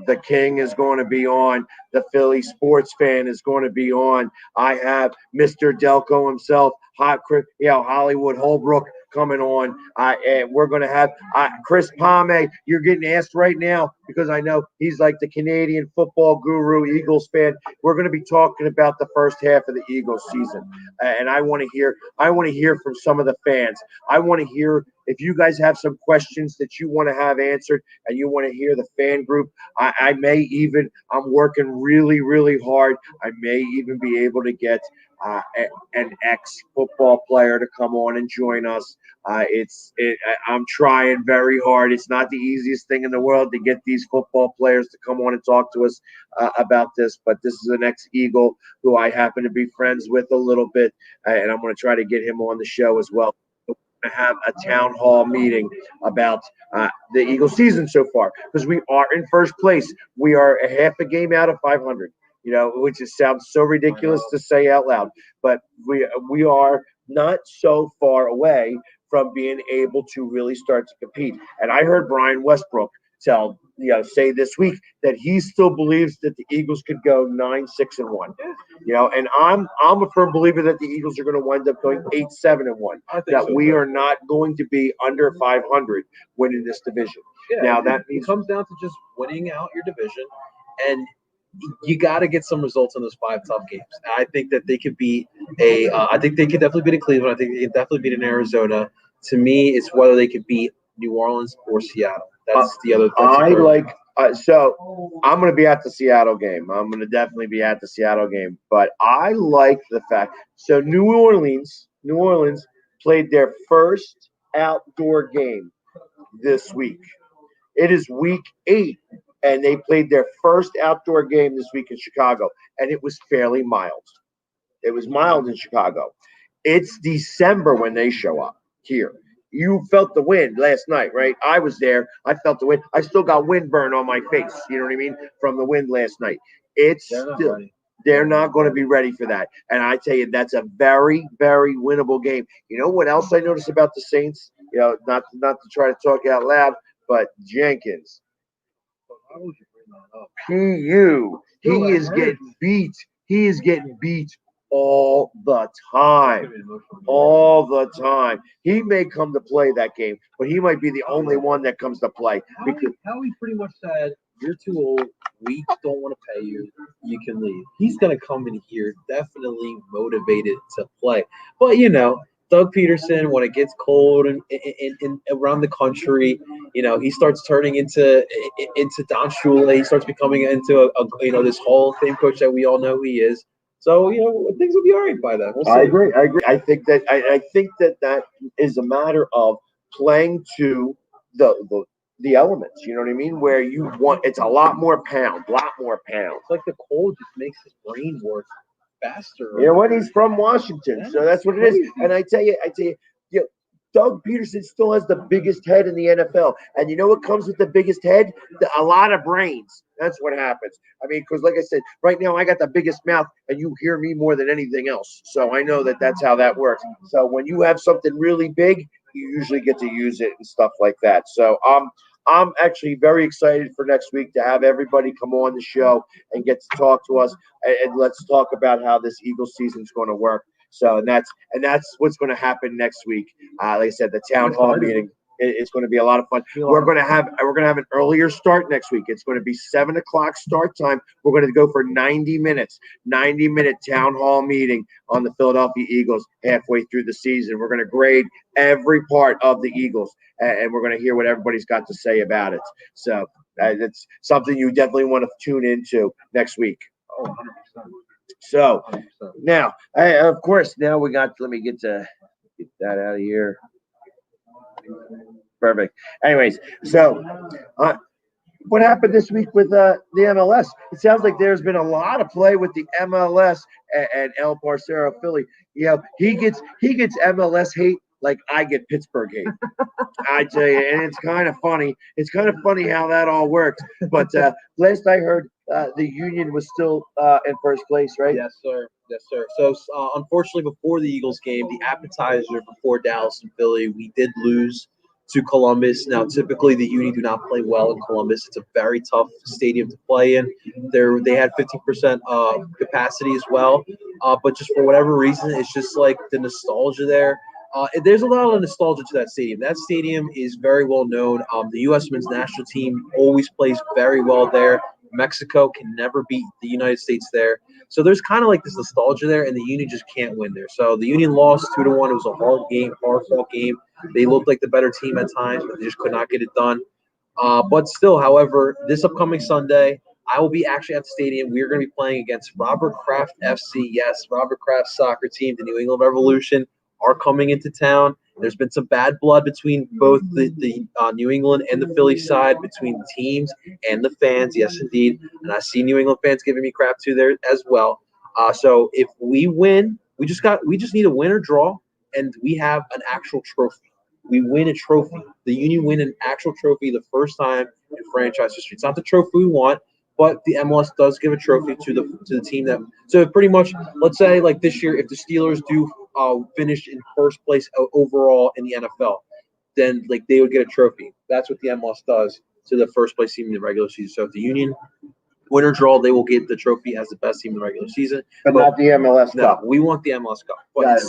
the King is going to be on. The Philly sports fan is going to be on. I have Mr. Delco himself, Hollywood Holbrook coming on. And we're going to have Chris Palme. You're getting asked right now because I know he's like the Canadian football guru, Eagles fan. We're going to be talking about the first half of the Eagles season, and I want to hear from some of the fans. I want to hear if you guys have some questions that you want to have answered, and you want to hear the fan group. I'm working really, really hard. I may even be able to get an ex-football player to come on and join us. I'm trying very hard. It's not the easiest thing in the world to get these football players to come on and talk to us about this, but this is an ex-Eagle who I happen to be friends with a little bit, and I'm going to try to get him on the show as well. We're going to have a town hall meeting about the Eagle season so far because we are in first place. We are a half a game out of 500. Which sounds so ridiculous to say out loud, but we are not so far away from being able to really start to compete. And I heard Brian Westbrook say this week that he still believes that the Eagles could go 9-6-1. And I'm a firm believer that the Eagles are going to wind up going 8-7-1. That we are not going to be under 500 winning this division. Yeah, now that means it comes down to just winning out your division, and you got to get some results in those 5 tough games. I think that they could beat I think they could definitely beat in Cleveland. I think they could definitely beat in Arizona. To me, it's whether they could beat New Orleans or Seattle. That's the other. So I'm going to be at the Seattle game. I'm going to definitely be at the Seattle game. But I like the fact. So New Orleans played their first outdoor game this week. It is week 8, and they played their first outdoor game this week in Chicago, and it was fairly mild. It was mild in Chicago. It's December when they show up here. You felt the wind last night, right? I was there. I felt the wind. I still got wind burn on my face. You know what I mean? From the wind last night. They're not going to be ready for that. And I tell you, that's a very, very winnable game. You know what else I noticed about the Saints? Not to try to talk out loud, but Jenkins. Why would you bring that up? PU. He is getting beat. He is getting beat all the time. All the time. He may come to play that game, but he might be the only one that comes to play. Howie pretty much said, you're too old. We don't want to pay you. You can leave. He's going to come in here definitely motivated to play. But, Doug Peterson, when it gets cold and around the country, he starts turning into Don Shula. He starts becoming into this Hall of Fame coach that we all know he is. So things will be all right by then. We'll see. I agree. I think that is a matter of playing to the elements. You know what I mean? Where it's a lot more pound. It's like the cold just makes his brain work faster. You know what? He's from Washington, so that's what it is. And I tell you, Doug Peterson still has the biggest head in the NFL. And you know what comes with the biggest head? A lot of brains. That's what happens. I mean, because like I said, right now I got the biggest mouth, and you hear me more than anything else. So I know that that's how that works. So when you have something really big, you usually get to use it and stuff like that. So I'm actually very excited for next week to have everybody come on the show and get to talk to us, and let's talk about how this Eagles season is going to work. So and that's what's going to happen next week. Like I said, the town hall meeting. It's going to be a lot of fun. We're going to have an earlier start next week. It's going to be 7:00 start time. We're going to go for 90 minutes, 90-minute town hall meeting on the Philadelphia Eagles halfway through the season. We're going to grade every part of the Eagles, and we're going to hear what everybody's got to say about it. So it's something you definitely want to tune into next week. Oh, 100%. So 100%. Now, of course, now we got. Let me get that out of here. Perfect. Anyways, so what happened this week with the MLS? It sounds like there's been a lot of play with the MLS and El Parcero Philly. He gets MLS hate like I get Pittsburgh hate. I tell you, and it's kind of funny. It's kind of funny how that all works. But last I heard, the Union was still in first place, right? Yes, sir. So unfortunately, before the Eagles game, the appetizer before Dallas and Philly, we did lose to Columbus. Now, typically, the Union do not play well in Columbus. It's a very tough stadium to play in. They had 15% capacity as well, but just for whatever reason, it's just like the nostalgia there. There's a lot of nostalgia to that stadium. That stadium is very well known. The U.S. men's national team always plays very well there. Mexico can never beat the United States there. So there's kind of like this nostalgia there, and the Union just can't win there. So the Union lost 2-1. It was a hard-fought game. They looked like the better team at times, but they just could not get it done. But still, however, this upcoming Sunday, I will be actually at the stadium. We are going to be playing against Robert Kraft FC. Yes, Robert Kraft soccer team, the New England Revolution, are coming into town. There's been some bad blood between both the New England and the Philly side, between the teams and the fans. Yes, indeed. And I see New England fans giving me crap too there as well. So if we win, we just need a win or draw, and we have an actual trophy. We win a trophy. The Union win an actual trophy the first time in franchise history. It's not the trophy we want, but the MLS does give a trophy to the team that. So pretty much, let's say like this year, if the Steelers do finished in first place overall in the NFL, then like they would get a trophy. That's what the MLS does to the first place team in the regular season. So if the Union win or draw, they will get the trophy as the best team in the regular season. But not the MLS No, Cup. we want the MLS Cup. But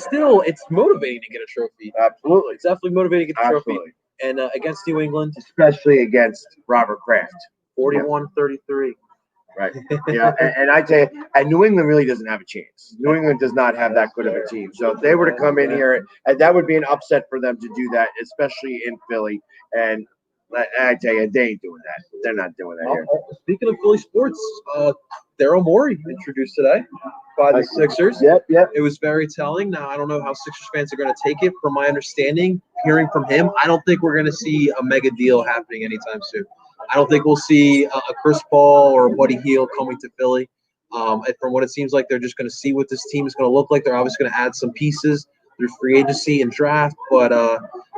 it's motivating to get a trophy. Absolutely. It's definitely motivating to get a trophy. And against New England. Especially against Robert Kraft. 41-33. Right. And I tell you, and New England really doesn't have a chance. New England does not have that good of a team. So if they were to come in here, and that would be an upset for them to do that, especially in Philly. And I tell you, they ain't doing that. They're not doing that here. Speaking of Philly sports, Daryl Morey introduced today by the Sixers. Yep. It was very telling. Now, I don't know how Sixers fans are going to take it. From my understanding, hearing from him, I don't think we're going to see a mega deal happening anytime soon. I don't think we'll see a Chris Paul or Buddy Hield coming to Philly. And from what it seems like, they're just going to see what this team is going to look like. They're obviously going to add some pieces through free agency and draft. But,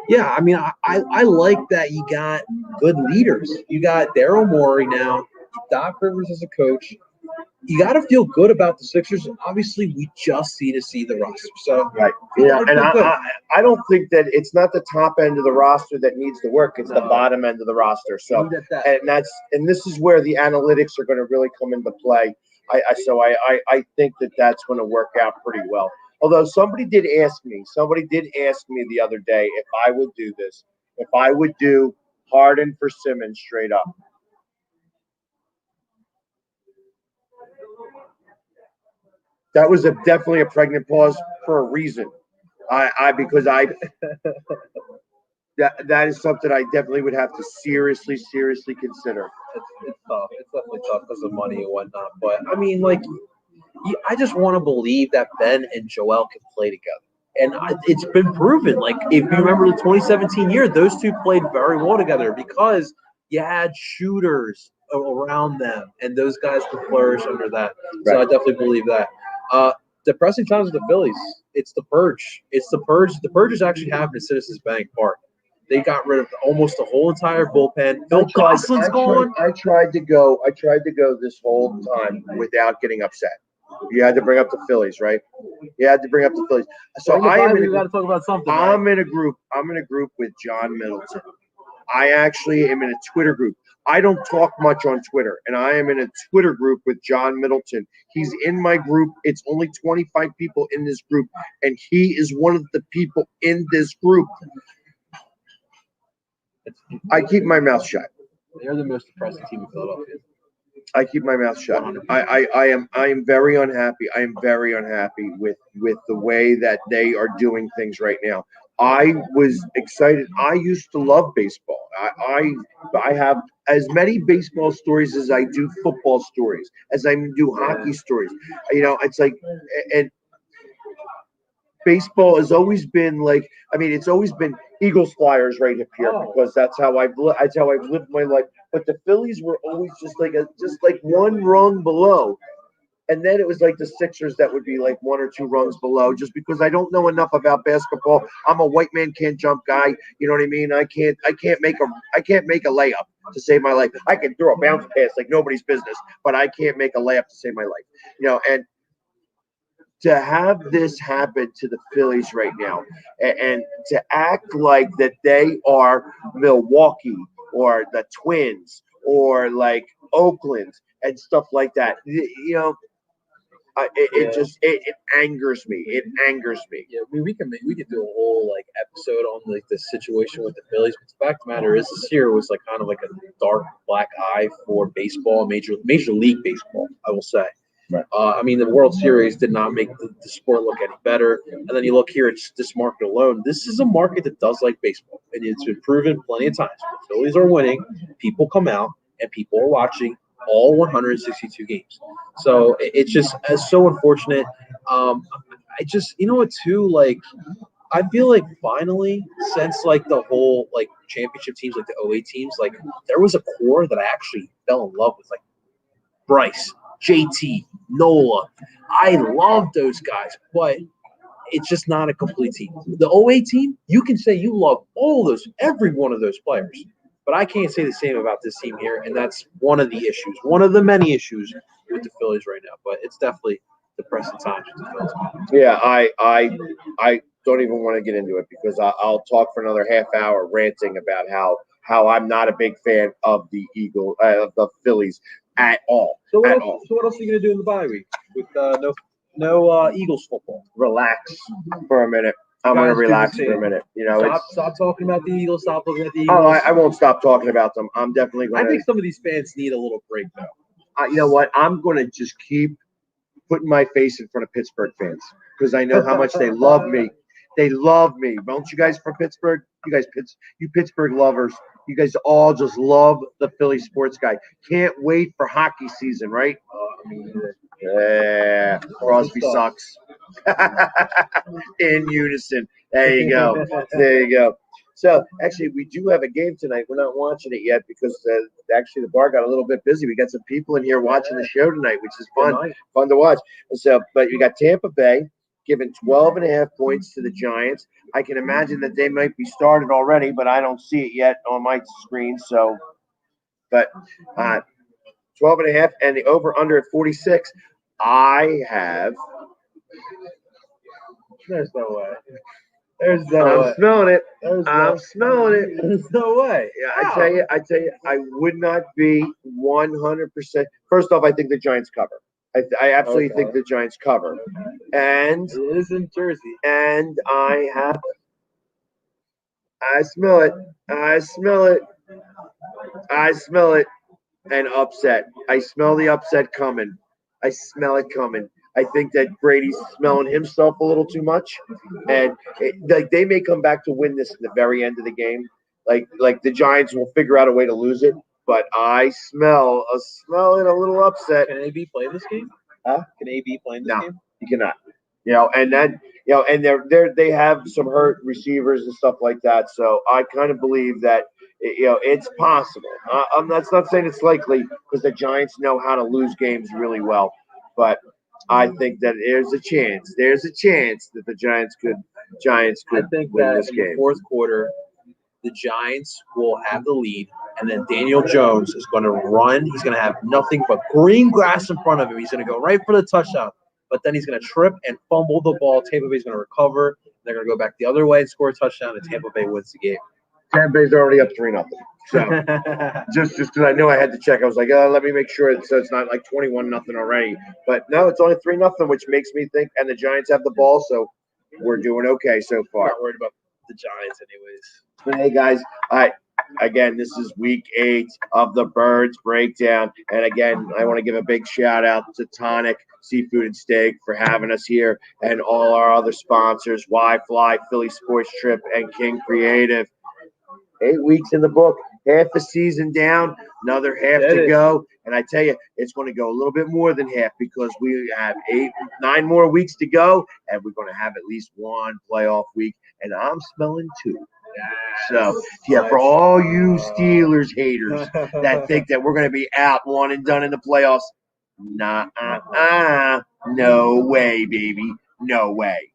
yeah, I mean, I like that you got good leaders. You got Daryl Morey now, Doc Rivers as a coach. You got to feel good about the Sixers. Obviously, we just see the roster. So right, yeah, and I don't think that it's not the top end of the roster that needs to work. It's the bottom end of the roster. So and this is where the analytics are going to really come into play. I think that that's going to work out pretty well. Although somebody did ask me the other day if I would do this, if I would do Harden for Simmons straight up. That was definitely a pregnant pause for a reason. Because that is something I definitely would have to seriously consider. It's tough. It's definitely tough because of money and whatnot. But I mean, like, I just want to believe that Ben and Joel can play together. And it's been proven. Like, if you remember the 2017 year, those two played very well together because you had shooters around them, and those guys could flourish under that. Right. So I definitely believe that. Depressing times with the Phillies. It's the purge. The purge is actually happening at Citizens Bank Park. They got rid of almost the whole entire bullpen. Phil Gosselin's gone. I tried to go this whole time without getting upset. You had to bring up the Phillies, right? You had to bring up the Phillies. So we got to talk about something. I'm in a group with John Middleton. I actually am in a Twitter group. I don't talk much on Twitter, and I am in a Twitter group with John Middleton. He's in my group. It's only 25 people in this group, and he is one of the people in this group. I keep my mouth shut. They're the most depressing team in Philadelphia. I keep my mouth shut. I am very unhappy. I am very unhappy with the way that they are doing things right now. I was excited. I used to love baseball. I have as many baseball stories as I do football stories, as I do hockey stories. You know, it's like, and baseball has always been like, I mean, it's always been Eagles Flyers right up here because that's how I've lived my life. But the Phillies were always just like one rung below. And then it was like the Sixers that would be like one or two rungs below, just because I don't know enough about basketball. I'm a white man can't jump guy. You know what I mean? I can't make a layup to save my life. I can throw a bounce pass like nobody's business, but I can't make a layup to save my life. You know, and to have this happen to the Phillies right now, and to act like that they are Milwaukee or the Twins or like Oakland and stuff like that, you know. It angers me. It angers me. Yeah, I mean, we could do a whole like episode on like the situation with the Phillies. But the fact of the matter is, this year was like kind of like a dark black eye for baseball, major league baseball, I will say. Right. I mean, the World Series did not make the sport look any better. And then you look here at this market alone. This is a market that does like baseball, and it's been proven plenty of times. When the Phillies are winning, people come out and people are watching all 162 games. So it's just so unfortunate. I just, you know what, too, like, I feel like finally, since like the whole like championship teams, like the 08 teams, like there was a core that I actually fell in love with, like Bryce, JT, Nola. I love those guys, but it's just not a complete team. The 08 team, you can say you love every one of those players. But I can't say the same about this team here, and that's one of the issues, one of the many issues with the Phillies right now. But it's definitely depressing times with the Phillies. Yeah, I don't even want to get into it because I'll talk for another half hour ranting about how I'm not a big fan of the of the Phillies at all. So what at else? all. So what else are you gonna do in the bye week with no Eagles football? Relax for a minute. I'm Guys, gonna do relax the for a same. minute. You know, Stop talking about the Eagles. Stop looking at the Eagles. oh, I won't stop talking about them. I'm definitely I gonna. think some of these fans need a little break though. You know what? I'm gonna just keep putting my face in front of Pittsburgh fans because I know how much they love me. They love me. Don't you guys from Pittsburgh? You Pittsburgh lovers. You guys all just love the Philly sports guy. Can't wait for hockey season, right? Yeah, Crosby sucks. In unison. There you go. There you go. So actually, we do have a game tonight. We're not watching it yet because actually the bar got a little bit busy. We got some people in here watching the show tonight, which is fun to watch. So, but you got Tampa Bay giving 12.5 points to the Giants. I can imagine that they might be started already, but I don't see it yet on my screen. So, but 12.5 and the over under at 46. I have. There's no way. There's no way. I'm smelling it. I'm smelling it. There's no way. Yeah, I tell you, I would not be 100%. First off, I think the Giants cover. I absolutely think the Giants cover. And it is in Jersey. And I smell it. I smell it. I smell it. And upset. I smell the upset coming. I smell it coming. I think that Brady's smelling himself a little too much, and like they may come back to win this in the very end of the game. Like the Giants will figure out a way to lose it, but I smell it a little upset. Can AB play this game? Huh? Can AB play in this game? You cannot. And then and they have some hurt receivers and stuff like that. So I kind of believe that it's possible. That's not saying it's likely because the Giants know how to lose games really well, but I think that there's a chance. There's a chance that the Giants could I think win that this in game. the fourth quarter, the Giants will have the lead, and then Daniel Jones is going to run. He's going to have nothing but green grass in front of him. He's going to go right for the touchdown, but then he's going to trip and fumble the ball. Tampa Bay's going to recover. They're going to go back the other way and score a touchdown, and Tampa Bay wins the game. Tampa Bay's already up 3-0. So just because I knew I had to check, I was like, let me make sure so it's not like 21-0 already. But no, it's only 3-0, which makes me think. And the Giants have the ball, so we're doing okay so far. I'm not worried about the Giants, anyways. But hey, guys, again, this is week 8 of the Birds Breakdown. And again, I want to give a big shout out to Tonic Seafood and Steak for having us here and all our other sponsors, Y-Fly, Philly Sports Trip, and King Creative. 8 weeks in the book, half the season down, another half to go. And I tell you, it's going to go a little bit more than half because we have 9 more weeks to go, and we're going to have at least one playoff week. And I'm smelling 2. So, for all you Steelers haters that think that we're going to be out one and done in the playoffs, no way, baby. No way.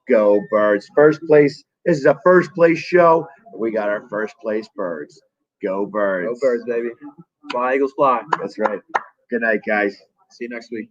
Go Birds. First place. This is a first place show. We got our first place Birds. Go Birds. Go Birds, baby. Fly, Eagles, fly. That's right. Good night, guys. See you next week.